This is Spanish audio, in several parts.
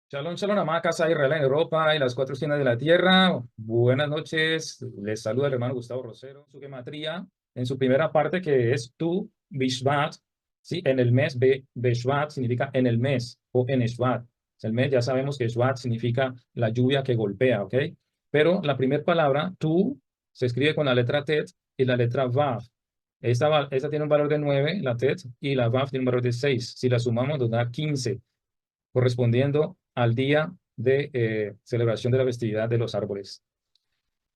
Shalom, shalom, amada casa de Israel en Europa y las cuatro esquinas de la tierra. Buenas noches. Les saluda el hermano Gustavo Rosero. Su gematría, en su primera parte, que es tu Bishvat, ¿sí? En el mes, Beshvat significa en el mes o en Shvat. El mes, ya sabemos que Shvat significa la lluvia que golpea, ¿ok? Pero la primera palabra, tú, se escribe con la letra Tet y la letra Vav. Esta tiene un valor de 9, la Tet, y la Vav tiene un valor de 6. Si la sumamos, nos da 15, correspondiendo al día de celebración de la festividad de los árboles.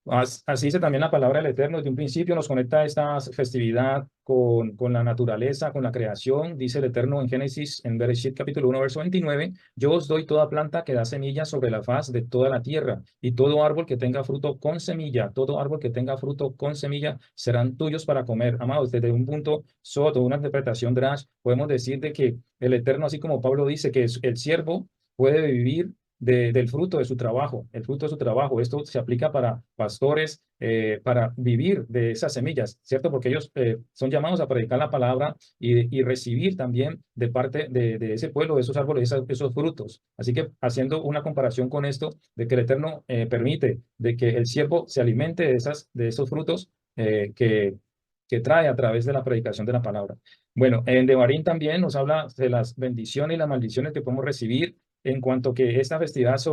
Así dice también la palabra del Eterno. Desde un principio nos conecta esta festividad con la naturaleza, con la creación. Dice el Eterno en Génesis, en Bereshit capítulo 1, verso 29, yo os doy toda planta que da semillas sobre la faz de toda la tierra, y todo árbol que tenga fruto con semilla, todo árbol que tenga fruto con semilla, serán tuyos para comer. Amados, desde un punto soto, una interpretación drash, podemos decir de que el Eterno, así como Pablo dice que el siervo puede vivir del fruto de su trabajo, el fruto de su trabajo. Esto se aplica para pastores, para vivir de esas semillas, ¿cierto? Porque ellos son llamados a predicar la palabra y recibir también de parte de ese pueblo, de esos árboles, esos frutos. Así que haciendo una comparación con esto, de que el Eterno permite de que el siervo se alimente de esos frutos que trae a través de la predicación de la palabra. Bueno, en Devarim también nos habla de las bendiciones y las maldiciones que podemos recibir en cuanto que esta festividad es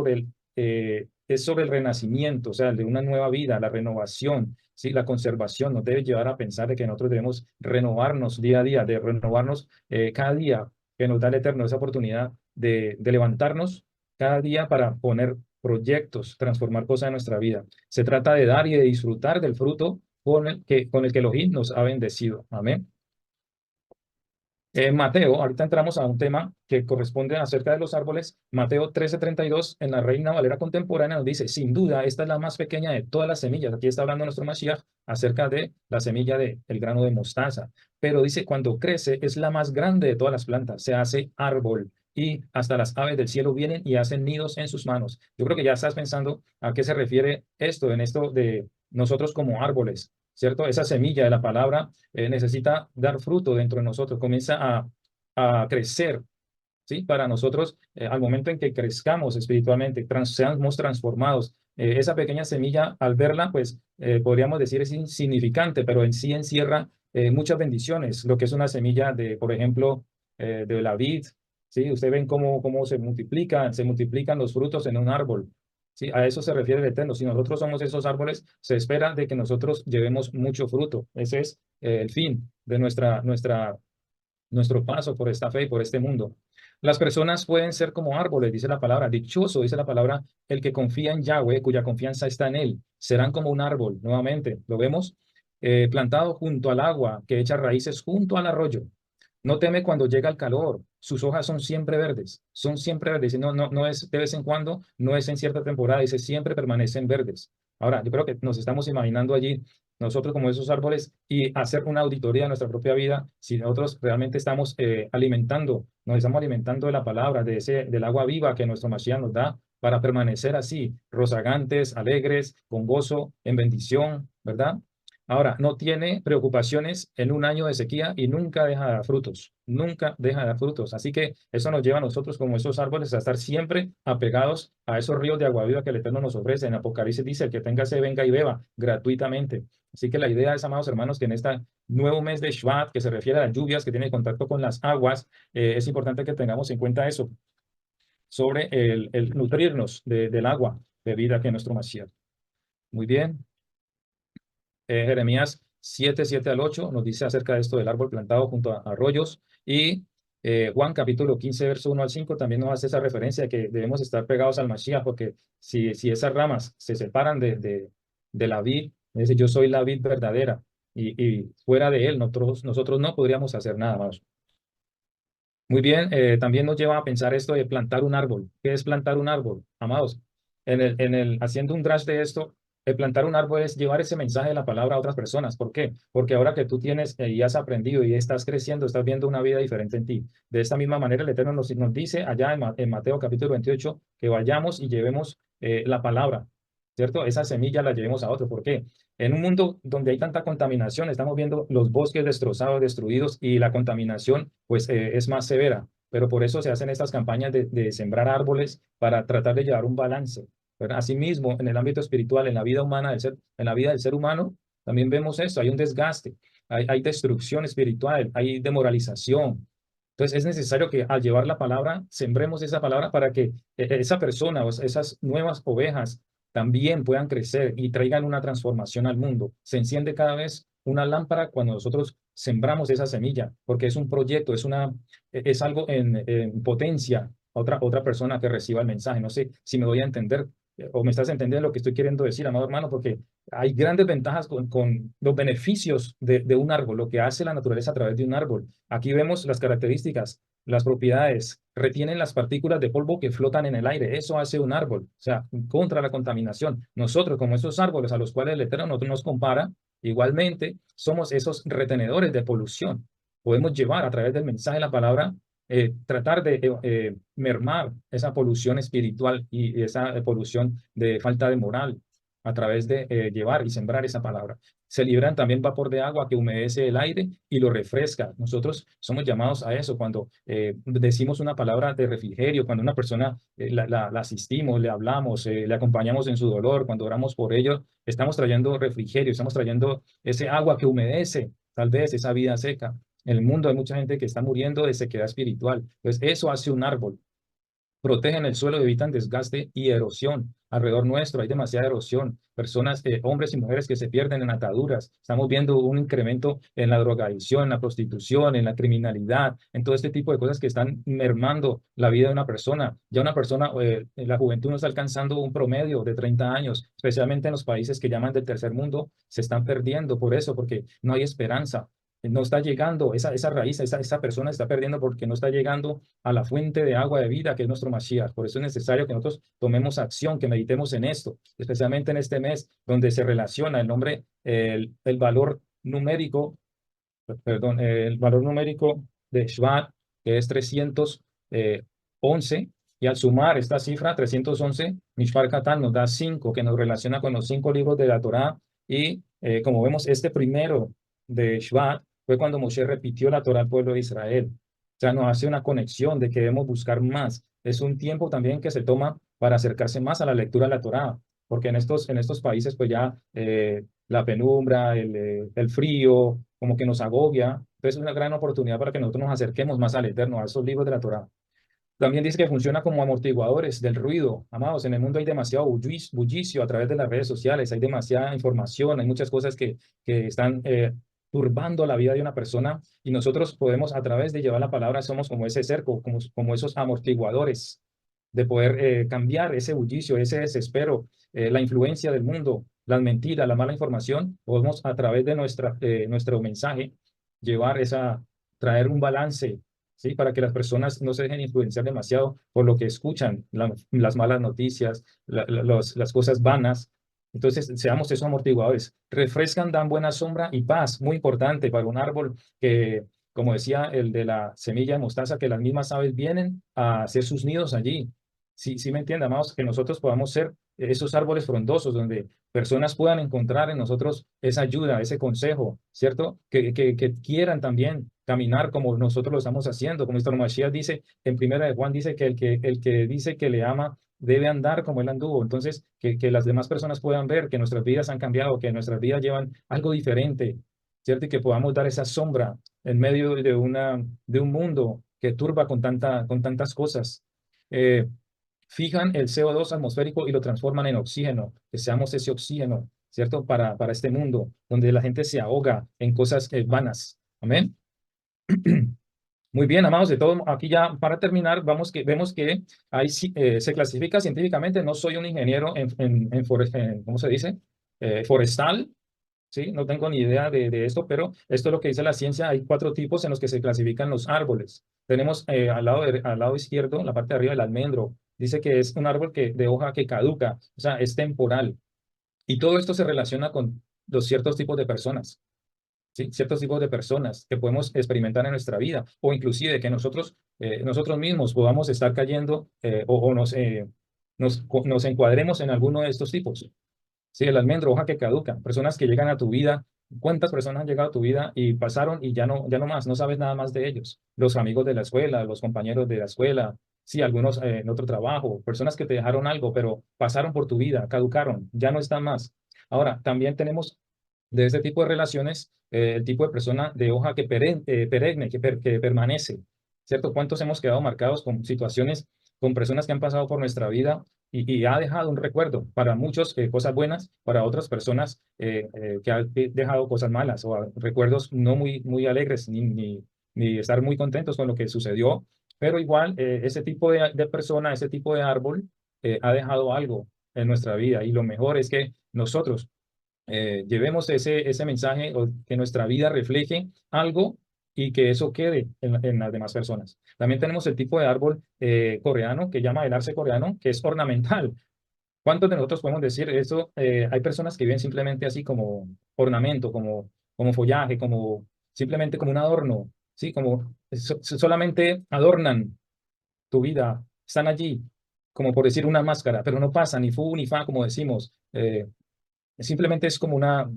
sobre el renacimiento, o sea, de una nueva vida, la renovación, ¿sí? La conservación nos debe llevar a pensar de que nosotros debemos renovarnos día a día, de renovarnos cada día que nos da el Eterno esa oportunidad de levantarnos cada día para poner proyectos, transformar cosas en nuestra vida. Se trata de dar y de disfrutar del fruto con el que Elohim nos ha bendecido. Amén. Mateo, ahorita entramos a un tema que corresponde acerca de los árboles. Mateo 13:32 en la Reina Valera contemporánea nos dice, sin duda, esta es la más pequeña de todas las semillas. Aquí está hablando nuestro Mashiach acerca de la semilla del grano de mostaza. Pero dice, cuando crece, es la más grande de todas las plantas. Se hace árbol y hasta las aves del cielo vienen y hacen nidos en sus manos. Yo creo que ya estás pensando a qué se refiere esto, en esto de nosotros como árboles, ¿cierto? Esa semilla de la palabra necesita dar fruto dentro de nosotros, comienza a crecer, ¿sí? Para nosotros, al momento en que crezcamos espiritualmente, seamos transformados, esa pequeña semilla, al verla, pues podríamos decir es insignificante, pero en sí encierra muchas bendiciones, lo que es una semilla de, por ejemplo, de la vid, ¿sí? Ustedes ven cómo se multiplican los frutos en un árbol. Sí, a eso se refiere el Eterno. Si nosotros somos esos árboles, se espera de que nosotros llevemos mucho fruto. Ese es el fin de nuestro paso por esta fe y por este mundo. Las personas pueden ser como árboles, dice la palabra. Dichoso, dice la palabra, el que confía en Yahweh, cuya confianza está en él. Serán como un árbol, nuevamente, lo vemos, plantado junto al agua, que echa raíces junto al arroyo. No teme cuando llega el calor. Sus hojas son siempre verdes. Y no es de vez en cuando, no es en cierta temporada, dice siempre permanecen verdes. Ahora, yo creo que nos estamos imaginando allí nosotros como esos árboles y hacer una auditoría de nuestra propia vida, si nosotros realmente estamos nos estamos alimentando de la palabra, del agua viva que nuestro Mashiach nos da para permanecer así, rozagantes, alegres, con gozo, en bendición, ¿verdad? Ahora, no tiene preocupaciones en un año de sequía y nunca deja de dar frutos, nunca deja de dar frutos. Así que eso nos lleva a nosotros como esos árboles a estar siempre apegados a esos ríos de agua viva que el Eterno nos ofrece. En Apocalipsis dice, el que tenga sed, venga y beba gratuitamente. Así que la idea es, amados hermanos, que en este nuevo mes de Shvat, que se refiere a las lluvias, que tiene contacto con las aguas, es importante que tengamos en cuenta eso, sobre el nutrirnos del agua de vida que es nuestro Mashiach. Muy bien. Jeremías 7:7 al 8 nos dice acerca de esto del árbol plantado junto a arroyos. Y Juan capítulo 15, verso 1 al 5 también nos hace esa referencia de que debemos estar pegados al Mashiach, porque si esas ramas se separan de la vid, dice, yo soy la vid verdadera, y fuera de él nosotros no podríamos hacer nada más. Muy bien, también nos lleva a pensar esto de plantar un árbol. ¿Qué es plantar un árbol? Amados, haciendo un drash de esto, el plantar un árbol es llevar ese mensaje de la palabra a otras personas. ¿Por qué? Porque ahora que tú tienes y has aprendido y estás creciendo, estás viendo una vida diferente en ti. De esta misma manera, el Eterno nos dice allá en Mateo capítulo 28 que vayamos y llevemos la palabra, ¿cierto? Esa semilla la llevemos a otro. ¿Por qué? En un mundo donde hay tanta contaminación, estamos viendo los bosques destrozados, destruidos, y la contaminación pues es más severa. pero por eso se hacen estas campañas de sembrar árboles para tratar de llevar un balance, ¿verdad? Asimismo, en el ámbito espiritual, en la vida humana en la vida del ser humano, también vemos esto, hay un desgaste, hay destrucción espiritual, hay demoralización. Entonces es necesario que al llevar la palabra, sembremos esa palabra para que esa persona o esas nuevas ovejas también puedan crecer y traigan una transformación al mundo. Se enciende cada vez una lámpara cuando nosotros sembramos esa semilla, porque es un proyecto, es algo en potencia a otra persona que reciba el mensaje. No sé si me voy a entender o me estás entendiendo lo que estoy queriendo decir, amado hermano, porque hay grandes ventajas con los beneficios de un árbol, lo que hace la naturaleza a través de un árbol. Aquí vemos las características, las propiedades, retienen las partículas de polvo que flotan en el aire. Eso hace un árbol, o sea, contra la contaminación. Nosotros, como esos árboles a los cuales el Eterno nos compara, igualmente somos esos retenedores de polución. Podemos llevar a través del mensaje de la palabra, tratar de mermar esa polución espiritual y esa polución de falta de moral a través de llevar y sembrar esa palabra. Se liberan también vapor de agua que humedece el aire y lo refresca. Nosotros somos llamados a eso cuando decimos una palabra de refrigerio, cuando una persona la asistimos, le hablamos, le acompañamos en su dolor, cuando oramos por ello, estamos trayendo refrigerio, estamos trayendo ese agua que humedece, tal vez esa vida seca. En el mundo hay mucha gente que está muriendo de sequedad espiritual. Entonces, eso hace un árbol. Protegen el suelo, evitan desgaste y erosión. Alrededor nuestro hay demasiada erosión. Personas, hombres y mujeres que se pierden en ataduras. Estamos viendo un incremento en la drogadicción, en la prostitución, en la criminalidad, en todo este tipo de cosas que están mermando la vida de una persona. Ya una persona, en la juventud no está alcanzando un promedio de 30 años, especialmente en los países que llaman del tercer mundo, se están perdiendo por eso, porque no hay esperanza. No está llegando, esa raíz, esa persona está perdiendo porque no está llegando a la fuente de agua de vida que es nuestro Mashiach. Por eso es necesario que nosotros tomemos acción, que meditemos en esto, especialmente en este mes donde se relaciona el nombre, el valor numérico, perdón, el valor numérico de Shvat, que es 311, y al sumar esta cifra, 311, Mishpar Katan nos da 5, que nos relaciona con los 5 libros de la Torá, y como vemos, este primero de Shvat fue cuando Moshe repitió la Torá al pueblo de Israel. O sea, nos hace una conexión de que debemos buscar más. Es un tiempo también que se toma para acercarse más a la lectura de la Torá, porque en estos países pues ya la penumbra, el frío, como que nos agobia. Entonces es una gran oportunidad para que nosotros nos acerquemos más al Eterno, a esos libros de la Torá. También dice que funciona como amortiguadores del ruido. Amados, en el mundo hay demasiado bullicio a través de las redes sociales, hay demasiada información, hay muchas cosas que están turbando la vida de una persona y nosotros podemos a través de llevar la palabra, somos como ese cerco, como esos amortiguadores de poder cambiar ese bullicio, ese desespero, la influencia del mundo, las mentiras, la mala información. Podemos a través de nuestro mensaje llevar traer un balance, ¿sí? Para que las personas no se dejen influenciar demasiado por lo que escuchan, las malas noticias, las cosas vanas. Entonces, seamos esos amortiguadores. Refrescan, dan buena sombra y paz. Muy importante para un árbol que, como decía el de la semilla de mostaza, que las mismas aves vienen a hacer sus nidos allí. Sí, sí me entiende, amados, que nosotros podamos ser esos árboles frondosos donde personas puedan encontrar en nosotros esa ayuda, ese consejo, ¿cierto? Que quieran también caminar como nosotros lo estamos haciendo. Como nuestro Mashiach dice, en primera de Juan dice que el que dice que le ama debe andar como él anduvo. Entonces, que las demás personas puedan ver que nuestras vidas han cambiado, que nuestras vidas llevan algo diferente, ¿cierto? Y que podamos dar esa sombra en medio de un mundo que turba con tantas cosas. Eh, Fijan el CO2 atmosférico y lo transforman en oxígeno, que seamos ese oxígeno, ¿cierto? Para este mundo, donde la gente se ahoga en cosas vanas. Amén. Muy bien, amados, de todo, aquí ya para terminar, vemos que se clasifica científicamente, no soy un ingeniero ¿cómo se dice? Forestal, ¿sí? No tengo ni idea de esto, pero esto es lo que dice la ciencia. Hay 4 tipos en los que se clasifican los árboles. Tenemos al lado izquierdo, la parte de arriba, el almendro. Dice que es un árbol de hoja que caduca, o sea, es temporal. Y todo esto se relaciona con los ciertos tipos de personas, ¿sí? Ciertos tipos de personas que podemos experimentar en nuestra vida, o inclusive que nosotros mismos podamos estar cayendo o nos encuadremos en alguno de estos tipos. Sí, el almendro, hoja que caduca, personas que llegan a tu vida ¿Cuántas personas han llegado a tu vida y pasaron y ya no más, no sabes nada más de ellos? Los amigos de la escuela, los compañeros de la escuela, sí, algunos en otro trabajo, personas que te dejaron algo, pero pasaron por tu vida, caducaron, ya no están más. Ahora, también tenemos de este tipo de relaciones el tipo de persona de hoja que perenne, que permanece, ¿cierto? ¿Cuántos hemos quedado marcados con situaciones, con personas que han pasado por nuestra vida y ha dejado un recuerdo? Para muchos cosas buenas, para otras personas que ha dejado cosas malas o recuerdos no muy alegres ni estar muy contentos con lo que sucedió, pero igual ese tipo de persona, ese tipo de árbol ha dejado algo en nuestra vida y lo mejor es que nosotros llevemos ese mensaje o que nuestra vida refleje algo y que eso quede en las demás personas. También tenemos el tipo de árbol coreano que llama el arce coreano, que es ornamental. ¿Cuántos de nosotros podemos decir eso? Hay personas que viven simplemente así como ornamento, como follaje, como simplemente como un adorno, ¿sí? Como solamente adornan tu vida, están allí, como por decir una máscara, pero no pasa ni fu ni fa, como decimos. Simplemente es como una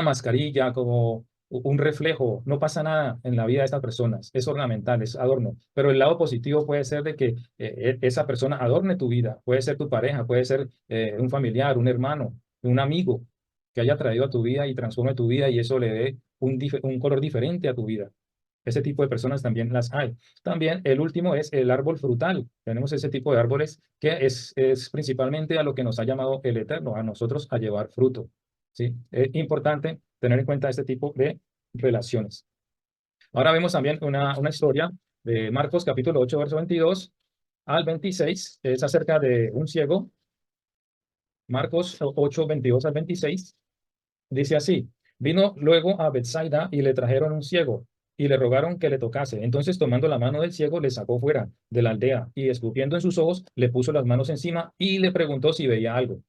mascarilla, como un reflejo. No pasa nada en la vida de estas personas. Es ornamental, es adorno. Pero el lado positivo puede ser de que esa persona adorne tu vida. Puede ser tu pareja, puede ser un familiar, un hermano, un amigo que haya traído a tu vida y transforme tu vida y eso le dé un color diferente a tu vida. Ese tipo de personas también las hay. También el último es el árbol frutal. Tenemos ese tipo de árboles que es principalmente a lo que nos ha llamado el Eterno, a nosotros a llevar fruto. ¿Sí? Es importante tener en cuenta este tipo de relaciones. Ahora vemos también una historia de Marcos capítulo 8, verso 22 al 26. Es acerca de un ciego. Marcos 8, 22 al 26. Dice así, vino luego a Bethsaida y le trajeron un ciego y le rogaron que le tocase. Entonces, tomando la mano del ciego, le sacó fuera de la aldea y escupiendo en sus ojos, le puso las manos encima y le preguntó si veía algo.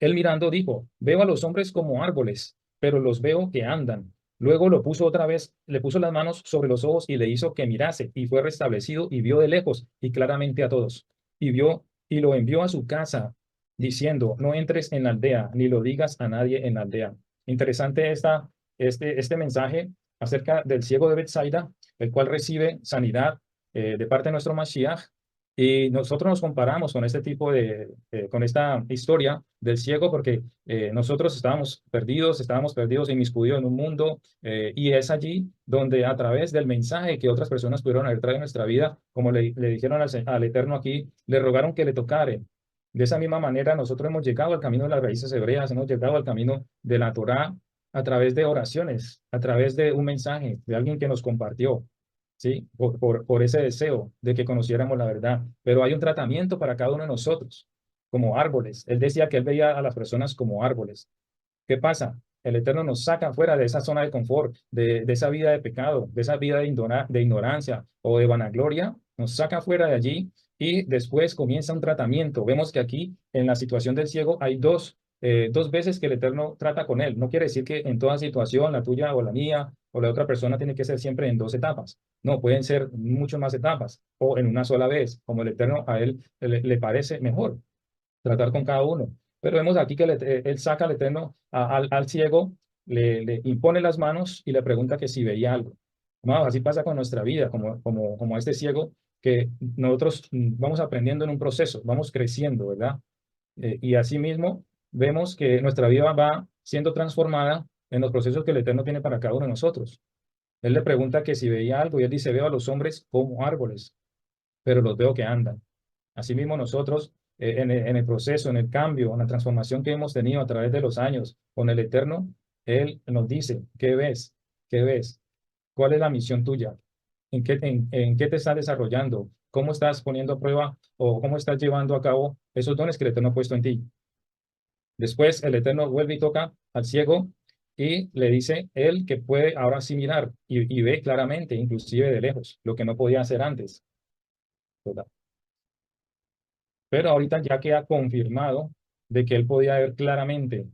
Él mirando dijo, veo a los hombres como árboles, pero los veo que andan. Luego lo puso otra vez, le puso las manos sobre los ojos y le hizo que mirase y fue restablecido y vio de lejos y claramente a todos. Y vio y lo envió a su casa diciendo, no entres en la aldea ni lo digas a nadie en la aldea. Interesante este mensaje acerca del ciego de Bethsaida, el cual recibe sanidad de parte de nuestro Mashiach. Y nosotros nos comparamos con este tipo con esta historia del ciego, porque nosotros estábamos perdidos, inmiscuidos en un mundo, y es allí donde a través del mensaje que otras personas pudieron haber traído a nuestra vida, como le dijeron al Eterno aquí, le rogaron que le tocare. De esa misma manera, nosotros hemos llegado al camino de las raíces hebreas, hemos llegado al camino de la Torá a través de oraciones, a través de un mensaje de alguien que nos compartió. ¿Sí? Por ese deseo de que conociéramos la verdad. Pero hay un tratamiento para cada uno de nosotros, como árboles. Él decía que él veía a las personas como árboles. ¿Qué pasa? El Eterno nos saca fuera de esa zona de confort, de esa vida de pecado, de esa vida de ignorancia o de vanagloria, nos saca fuera de allí y después comienza un tratamiento. Vemos que aquí en la situación del ciego hay dos veces que el Eterno trata con él. No quiere decir que en toda situación, la tuya o la mía o la otra persona, tiene que ser siempre en dos etapas. No, pueden ser muchas más etapas o en una sola vez, como el Eterno a él le parece mejor tratar con cada uno. Pero vemos aquí que él saca al Eterno al ciego, le impone las manos y le pregunta que si veía algo. Amados, así pasa con nuestra vida, como este ciego, que nosotros vamos aprendiendo en un proceso, vamos creciendo, ¿verdad? Y asimismo vemos que nuestra vida va siendo transformada en los procesos que el Eterno tiene para cada uno de nosotros. Él le pregunta que si veía algo y él dice, veo a los hombres como árboles, pero los veo que andan. Asimismo, nosotros, en el proceso, en el cambio, en la transformación que hemos tenido a través de los años con el Eterno, Él nos dice, ¿qué ves? ¿Qué ves? ¿Cuál es la misión tuya? ¿En qué te estás desarrollando? ¿Cómo estás poniendo a prueba o cómo estás llevando a cabo esos dones que el Eterno ha puesto en ti? Después el Eterno vuelve y toca al ciego y le dice él que puede ahora sí mirar y ve claramente, inclusive de lejos, lo que no podía hacer antes, ¿verdad? Pero ahorita ya queda confirmado de que él podía ver claramente.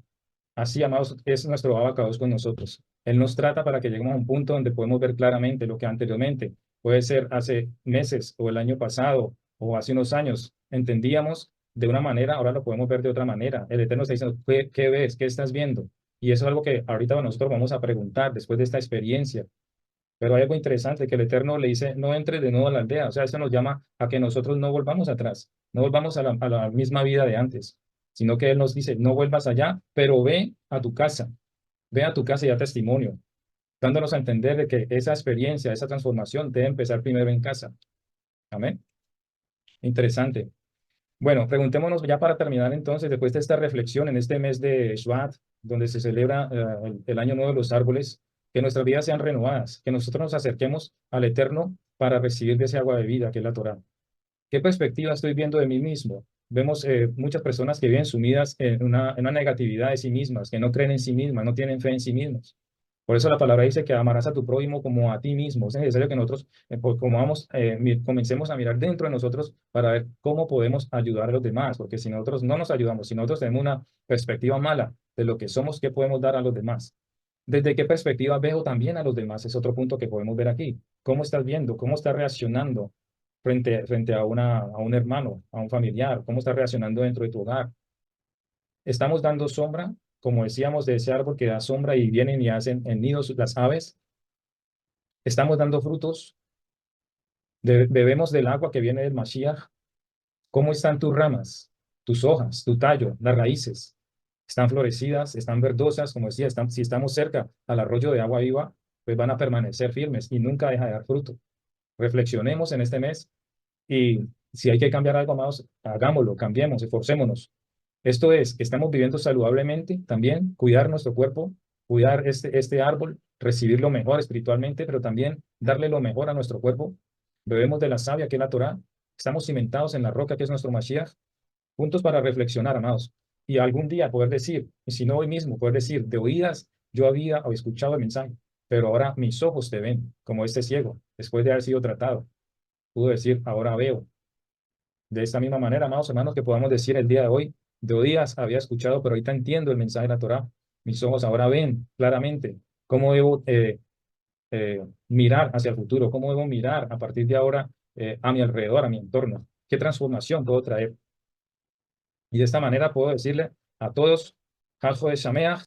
Así, amados, es nuestro abacados con nosotros. Él nos trata para que lleguemos a un punto donde podemos ver claramente lo que anteriormente, puede ser hace meses o el año pasado o hace unos años, entendíamos de una manera, ahora lo podemos ver de otra manera. El Eterno está diciendo, ¿qué ves? ¿Qué estás viendo? Y eso es algo que ahorita nosotros vamos a preguntar después de esta experiencia. Pero hay algo interesante que el Eterno le dice, no entres de nuevo a la aldea. O sea, eso nos llama a que nosotros no volvamos atrás, no volvamos a la misma vida de antes, sino que Él nos dice, no vuelvas allá, pero ve a tu casa y da testimonio, dándonos a entender de que esa experiencia, esa transformación debe empezar primero en casa. Amén. Interesante. Bueno, preguntémonos ya para terminar entonces, después de esta reflexión en este mes de Shvat, donde se celebra el Año Nuevo de los Árboles, que nuestras vidas sean renovadas, que nosotros nos acerquemos al Eterno para recibir de ese agua de vida que es la Torá. ¿Qué perspectiva estoy viendo de mí mismo? Vemos muchas personas que viven sumidas en una negatividad de sí mismas, que no creen en sí mismas, no tienen fe en sí mismas. Por eso la palabra dice que amarás a tu prójimo como a ti mismo. Es necesario que nosotros, como vamos, comencemos a mirar dentro de nosotros para ver cómo podemos ayudar a los demás, porque si nosotros no nos ayudamos, si nosotros tenemos una perspectiva mala de lo que somos, ¿qué podemos dar a los demás? ¿Desde qué perspectiva veo también a los demás? Es otro punto que podemos ver aquí. ¿Cómo estás viendo? ¿Cómo estás reaccionando frente a a un hermano, a un familiar? ¿Cómo estás reaccionando dentro de tu hogar? ¿Estamos dando sombra, como decíamos, de ese árbol que da sombra y vienen y hacen en nidos las aves? ¿Estamos dando frutos? ¿Bebemos del agua que viene del Mashiach? ¿Cómo están tus ramas, tus hojas, tu tallo, las raíces? ¿Están florecidas? ¿Están verdosas? Como decía, si estamos cerca al arroyo de agua viva, pues van a permanecer firmes y nunca deja de dar fruto. Reflexionemos en este mes y si hay que cambiar algo más, hagámoslo, cambiemos, esforcémonos. Esto es, estamos viviendo saludablemente también, cuidar nuestro cuerpo, cuidar este árbol, recibir lo mejor espiritualmente, pero también darle lo mejor a nuestro cuerpo. Bebemos de la savia, que es la Torá. Estamos cimentados en la roca, que es nuestro Mashiach, juntos para reflexionar, amados. Y algún día poder decir, y si no hoy mismo, poder decir, de oídas yo había escuchado el mensaje, pero ahora mis ojos te ven, como este ciego, después de haber sido tratado. Pudo decir, ahora veo. De esta misma manera, amados hermanos, que podamos decir el día de hoy, de oídas había escuchado, pero ahorita entiendo el mensaje de la Torá. Mis ojos ahora ven claramente cómo debo mirar hacia el futuro, cómo debo mirar a partir de ahora a mi alrededor, a mi entorno, qué transformación puedo traer. Y de esta manera puedo decirle a todos, Halfo de Shameach,